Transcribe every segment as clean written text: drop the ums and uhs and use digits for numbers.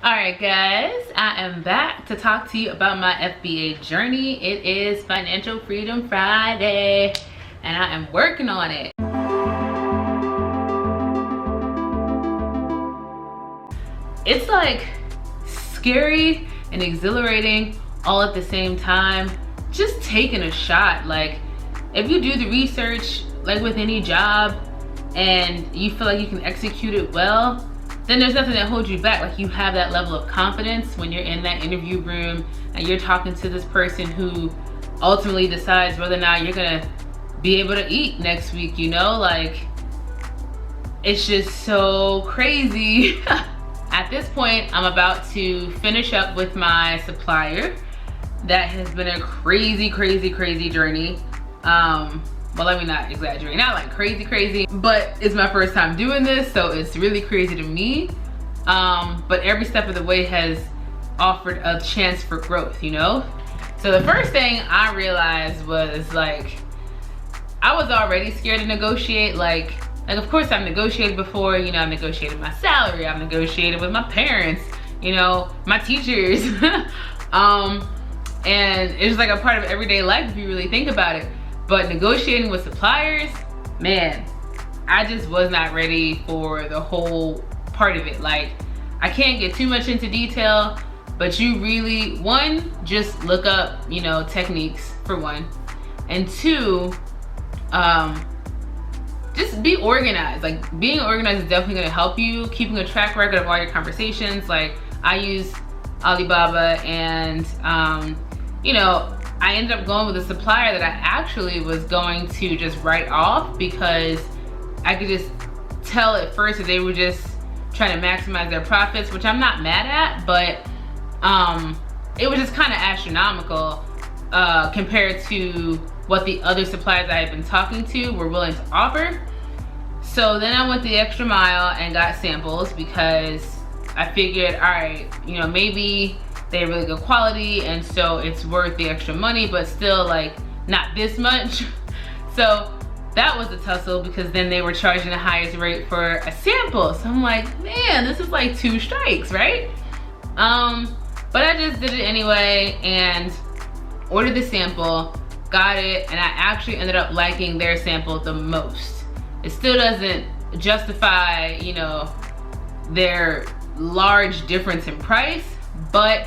Alright guys, I am back to talk to you about my FBA journey. It is Financial Freedom Friday and I am working on it. It's like scary and exhilarating all at the same time. Just taking a shot. Like if you do the research, like with any job, and you feel like you can execute it well, then there's nothing that holds you back. Like you have that level of confidence when you're in that interview room and you're talking to this person who ultimately decides whether or not you're gonna be able to eat next week, you know? Like, it's just so crazy. At this point, I'm about to finish up with my supplier. That has been a crazy journey. Well, let me not exaggerate, not like crazy, but it's my first time doing this, so it's really crazy to me. But every step of the way has offered a chance for growth, you know? So the first thing I realized was like, I was already scared to negotiate. Like of course I've negotiated before, you know, I've negotiated my salary, I've negotiated with my parents, you know, my teachers. And it's like a part of everyday life if you really think about it. But negotiating with suppliers, man, I just was not ready for the whole part of it. Like, I can't get too much into detail, but you really, one, just look up, you know, techniques for one. And two, just be organized. Like, being organized is definitely gonna help you. Keeping a track record of all your conversations. Like, I use Alibaba and, you know, I ended up going with a supplier that I actually was going to just write off because I could just tell at first that they were just trying to maximize their profits, which I'm not mad at, but it was just kind of astronomical compared to what the other suppliers I had been talking to were willing to offer. So then I went the extra mile and got samples because I figured, all right, you know, maybe they have really good quality and so it's worth the extra money, but still like not this much. So that was a tussle because then they were charging the highest rate for a sample. So I'm like, man, this is like 2 strikes, right? But I just did it anyway and ordered the sample, got it, and I actually ended up liking their sample the most. It still doesn't justify, you know, their large difference in price, but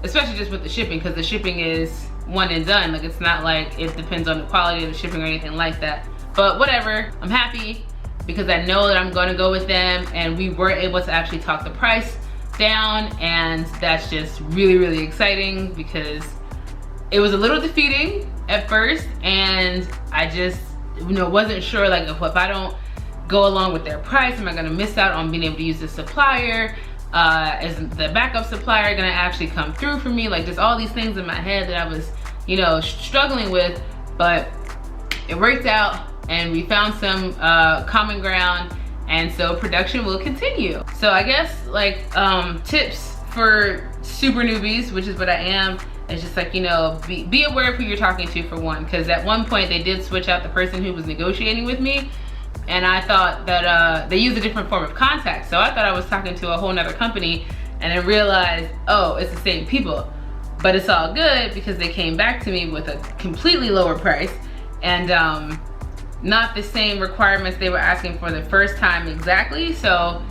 especially just with the shipping, because the shipping is one and done. Like, it's not like it depends on the quality of the shipping or anything like that. But whatever, I'm happy because I know that I'm going to go with them, and we were able to actually talk the price down, and that's just really exciting because it was a little defeating at first, and I just, you know, wasn't sure, like, if I don't go along with their price, am I gonna miss out on being able to use the supplier? Is the backup supplier gonna actually come through for me? Like, just all these things in my head that I was, you know, struggling with, but it worked out and we found some common ground, and so production will continue. So I guess like tips for super newbies, which is what I am, is just like, you know, be aware of who you're talking to for one, because at one point they did switch out the person who was negotiating with me, and I thought that they used a different form of contact. So I thought I was talking to a whole nother company, and I realized, oh, it's the same people. But it's all good because they came back to me with a completely lower price and not the same requirements they were asking for the first time exactly. So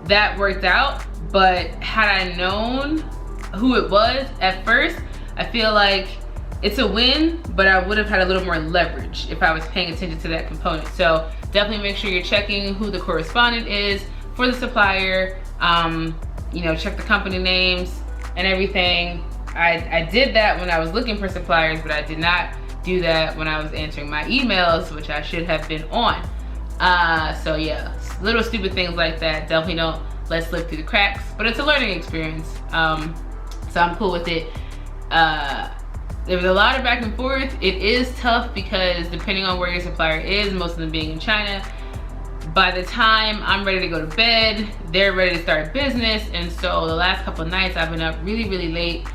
that worked out. But had I known who it was at first, I feel like it's a win, but I would have had a little more leverage if I was paying attention to that component. So definitely make sure you're checking who the correspondent is for the supplier. You know, check the company names and everything. I did that when I was looking for suppliers, but I did not do that when I was answering my emails, which I should have been on. So yeah, little stupid things like that definitely don't let slip through the cracks, but it's a learning experience. So I'm cool with it. There was a lot of back and forth. It is tough because depending on where your supplier is, most of them being in China, by the time I'm ready to go to bed, they're ready to start business. And so the last couple of nights I've been up really late,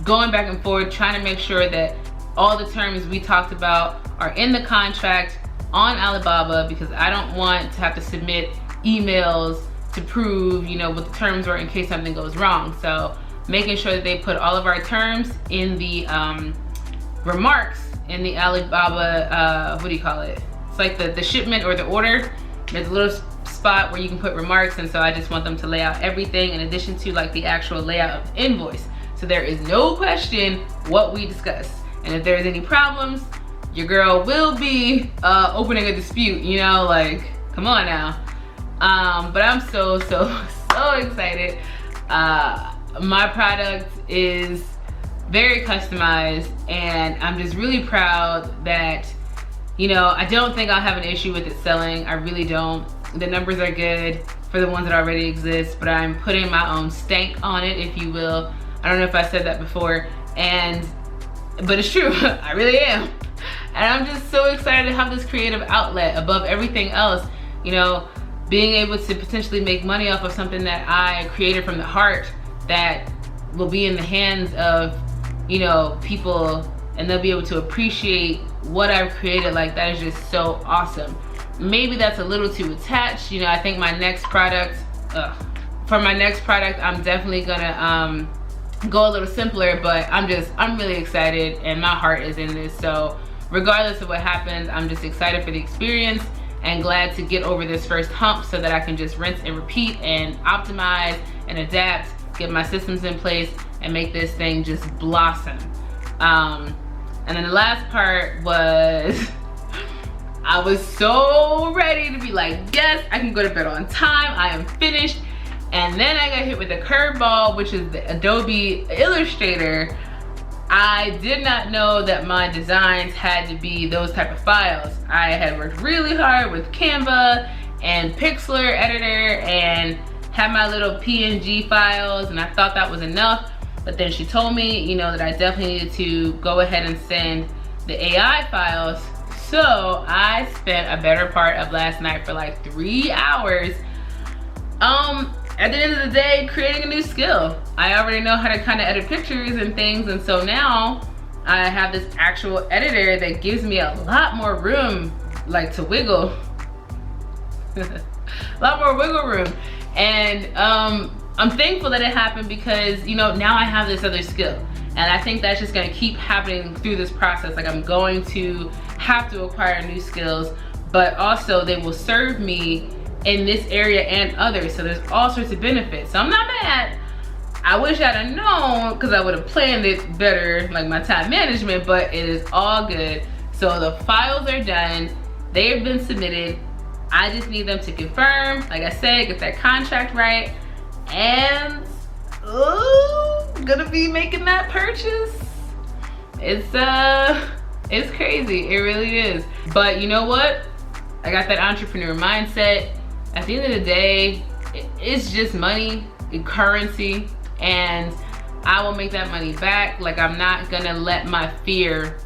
going back and forth, trying to make sure that all the terms we talked about are in the contract on Alibaba, because I don't want to have to submit emails to prove, you know, what the terms were in case something goes wrong. So making sure that they put all of our terms in the remarks in the Alibaba, what do you call it? It's like the shipment or the order. There's a little spot where you can put remarks, and so I just want them to lay out everything in addition to like the actual layout of the invoice. So there is no question what we discussed. And if there's any problems, your girl will be opening a dispute, you know, like, come on now. But I'm so excited. My product is very customized, and I'm just really proud that, you know, I don't think I'll have an issue with it selling. I really don't. The numbers are good for the ones that already exist, but I'm putting my own stank on it, if you will. I don't know if I said that before, but it's true. I really am. And I'm just so excited to have this creative outlet above everything else. You know, being able to potentially make money off of something that I created from the heart that will be in the hands of, you know, people, and they'll be able to appreciate what I've created. Like, that is just so awesome. Maybe that's a little too attached. You know, I think my next product, for my next product, I'm definitely gonna go a little simpler, but I'm really excited, and my heart is in this. So regardless of what happens, I'm just excited for the experience and glad to get over this first hump so that I can just rinse and repeat and optimize and adapt, get my systems in place, and make this thing just blossom. And then the last part was, I was so ready to be like, yes, I can go to bed on time, I am finished. And then I got hit with a curveball, which is the Adobe Illustrator. I did not know that my designs had to be those type of files. I had worked really hard with Canva and Pixlr editor and had my little PNG files, and I thought that was enough. But then she told me, you know, that I definitely needed to go ahead and send the AI files. So I spent a better part of last night for like 3 hours at the end of the day creating a new skill. I already know how to kind of edit pictures and things, and so now I have this actual editor that gives me a lot more room, like, to wiggle. A lot more wiggle room. And I'm thankful that it happened because, you know, now I have this other skill, and I think that's just gonna keep happening through this process. Like, I'm going to have to acquire new skills, but also they will serve me in this area and others. So there's all sorts of benefits. So I'm not mad. I wish I'd have known, because I would have planned it better, like my time management, but it is all good. So the files are done. They have been submitted. I just need them to confirm, like I said, get that contract right, and gonna be making that purchase. It's crazy, it really is. But you know what? I got that entrepreneur mindset. At the end of the day, it's just money, currency, and I will make that money back. Like, I'm not gonna let my fear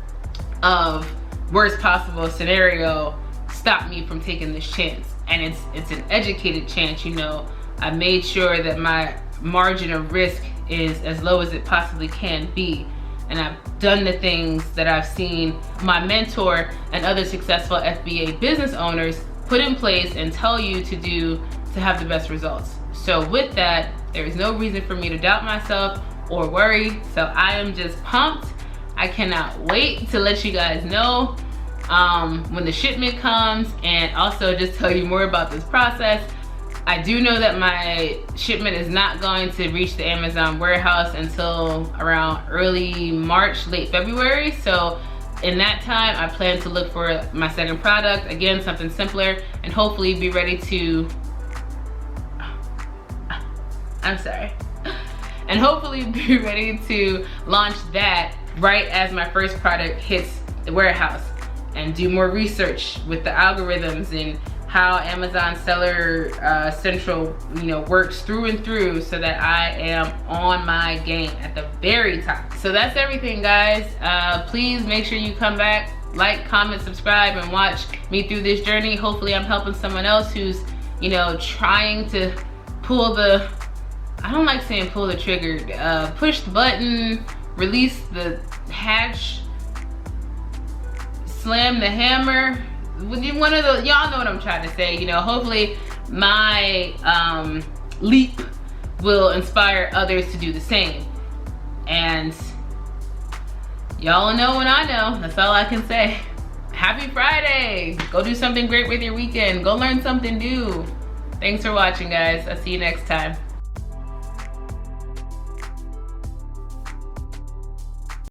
of worst possible scenario stop me from taking this chance. And it's an educated chance, you know. I made sure that my margin of risk is as low as it possibly can be. And I've done the things that I've seen my mentor and other successful FBA business owners put in place and tell you to do to have the best results. So with that, there is no reason for me to doubt myself or worry. So I am just pumped. I cannot wait to let you guys know when the shipment comes, and also just tell you more about this process. I do know that my shipment is not going to reach the Amazon warehouse until around early March, late February. So in that time, I plan to look for my second product, again, something simpler, and hopefully be ready to, and hopefully be ready to launch that right as my first product hits the warehouse, and do more research with the algorithms and how Amazon Seller Central, you know, works through and through, so that I am on my game at the very top. So that's everything, guys. Please make sure you come back, like, comment, subscribe, and watch me through this journey. Hopefully I'm helping someone else who's, you know, trying to pull the, I don't like saying pull the trigger, push the button, release the hatch, slam the hammer. One of those, y'all know what I'm trying to say. You know, hopefully my leap will inspire others to do the same. And y'all know when I know, that's all I can say. Happy Friday! Go do something great with your weekend. Go learn something new. Thanks for watching, guys. I'll see you next time.